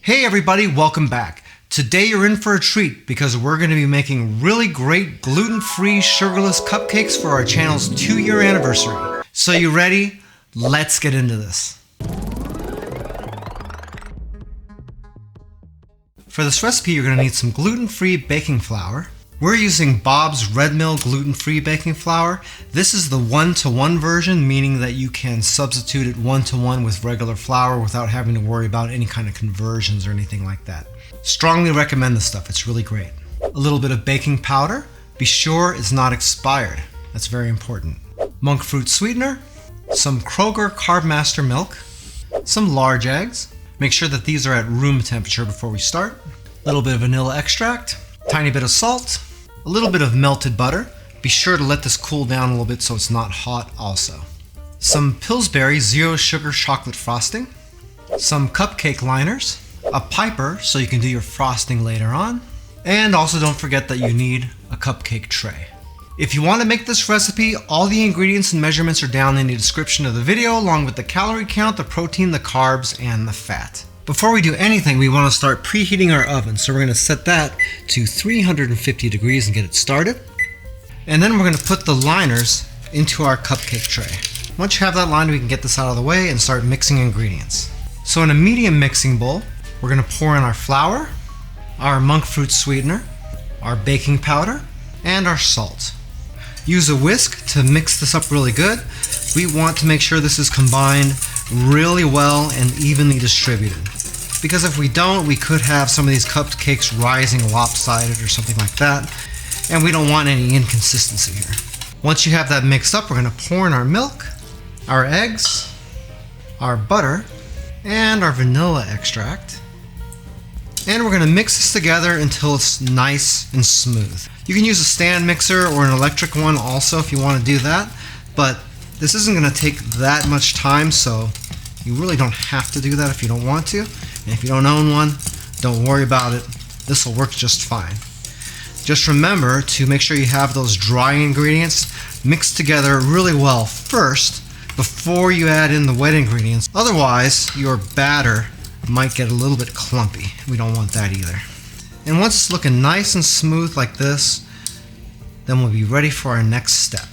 Hey everybody, welcome back. Today you're in for a treat because we're going to be making really great gluten-free, sugarless cupcakes for our channel's 2-year anniversary. So you ready? Let's get into this. For this recipe, you're going to need some gluten-free baking flour. We're using Bob's Red Mill gluten-free baking flour. This is the 1-to-1 version, meaning that you can substitute it 1-to-1 with regular flour without having to worry about any kind of conversions or anything like that. Strongly recommend this stuff, it's really great. A little bit of baking powder. Be sure it's not expired. That's very important. Monk fruit sweetener, some Kroger Carbmaster milk, some large eggs. Make sure that these are at room temperature before we start. A little bit of vanilla extract, tiny bit of salt, a little bit of melted butter. Be sure to let this cool down a little bit so it's not hot also. Some Pillsbury zero sugar chocolate frosting, some cupcake liners, a piper so you can do your frosting later on, and also don't forget that you need a cupcake tray. If you want to make this recipe, all the ingredients and measurements are down in the description of the video, along with the calorie count, the protein, the carbs, and the fat. Before we do anything, we want to start preheating our oven, so we're going to set that to 350 degrees and get it started. And then we're going to put the liners into our cupcake tray. Once you have that lined, we can get this out of the way and start mixing ingredients. So in a medium mixing bowl, we're going to pour in our flour, our monk fruit sweetener, our baking powder, and our salt. Use a whisk to mix this up really good. We want to make sure this is combined really well and evenly distributed. Because if we don't, we could have some of these cupcakes rising lopsided or something like that, and we don't want any inconsistency here. Once you have that mixed up, we're going to pour in our milk, our eggs, our butter, and our vanilla extract. And we're going to mix this together until it's nice and smooth. You can use a stand mixer or an electric one also if you want to do that, but this isn't going to take that much time, so you really don't have to do that if you don't want to. And if you don't own one, don't worry about it. This will work just fine. Just remember to make sure you have those dry ingredients mixed together really well first before you add in the wet ingredients. Otherwise, your batter might get a little bit clumpy. We don't want that either. And once it's looking nice and smooth like this, then we'll be ready for our next step.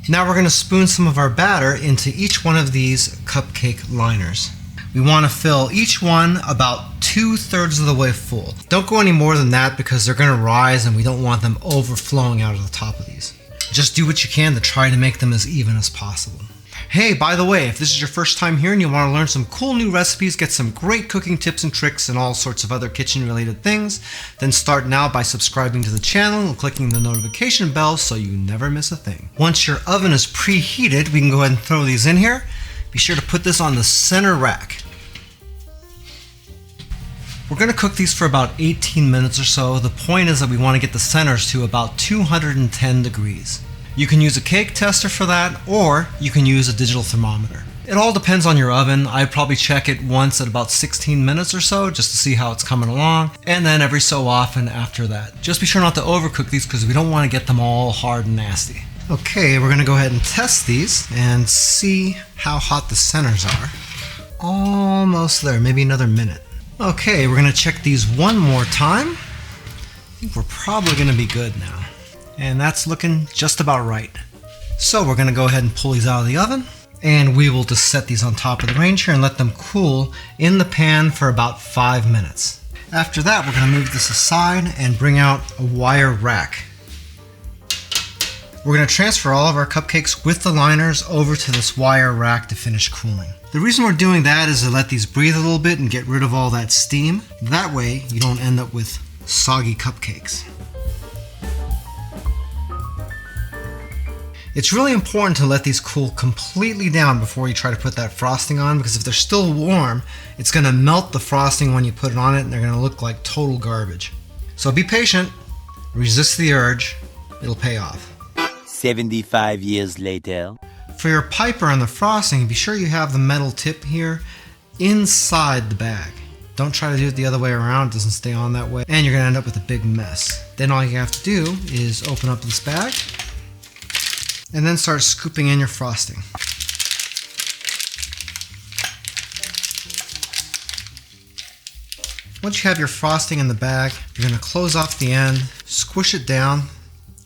Now we're going to spoon some of our batter into each one of these cupcake liners. We want to fill each one about 2/3 of the way full. Don't go any more than that because they're going to rise and we don't want them overflowing out of the top of these. Just do what you can to try to make them as even as possible. Hey, by the way, if this is your first time here and you want to learn some cool new recipes, get some great cooking tips and tricks and all sorts of other kitchen related things, then start now by subscribing to the channel and clicking the notification bell so you never miss a thing. Once your oven is preheated, we can go ahead and throw these in here. Be sure to put this on the center rack. We're going to cook these for about 18 minutes or so. The point is that we want to get the centers to about 210 degrees. You can use a cake tester for that, or you can use a digital thermometer. It all depends on your oven. I'd probably check it once at about 16 minutes or so just to see how it's coming along, and then every so often after that. Just be sure not to overcook these because we don't want to get them all hard and nasty. Okay, we're going to go ahead and test these and see how hot the centers are. Almost there, maybe another minute. Okay, we're going to check these one more time. I think we're probably going to be good now. And that's looking just about right. So we're going to go ahead and pull these out of the oven, and we will just set these on top of the range here and let them cool in the pan for about 5 minutes. After that, we're going to move this aside and bring out a wire rack. We're going to transfer all of our cupcakes with the liners over to this wire rack to finish cooling. The reason we're doing that is to let these breathe a little bit and get rid of all that steam. That way you don't end up with soggy cupcakes. It's really important to let these cool completely down before you try to put that frosting on, because if they're still warm, it's going to melt the frosting when you put it on it and they're going to look like total garbage. So be patient, resist the urge, it'll pay off. 75 years later. For your piper and the frosting, be sure you have the metal tip here inside the bag. Don't try to do it the other way around, it doesn't stay on that way, and you're going to end up with a big mess. Then all you have to do is open up this bag and then start scooping in your frosting. Once you have your frosting in the bag, you're going to close off the end, squish it down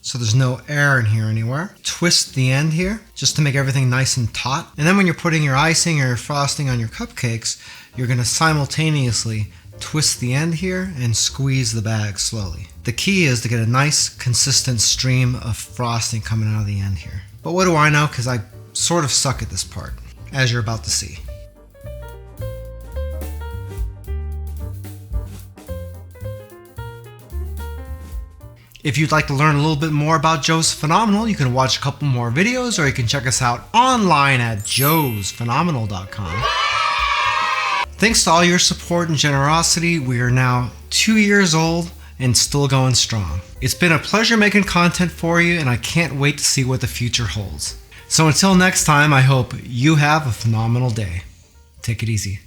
so there's no air in here anywhere. Twist the end here just to make everything nice and taut. And then when you're putting your icing or your frosting on your cupcakes, you're going to simultaneously twist the end here and squeeze the bag slowly. The key is to get a nice consistent stream of frosting coming out of the end here. But what do I know? Because I sort of suck at this part, as you're about to see. If you'd like to learn a little bit more about Joe's Phenomenal, you can watch a couple more videos, or you can check us out online at joesphenomenal.com. Thanks to all your support and generosity, we are now 2 years old and still going strong. It's been a pleasure making content for you, and I can't wait to see what the future holds. So until next time, I hope you have a phenomenal day. Take it easy.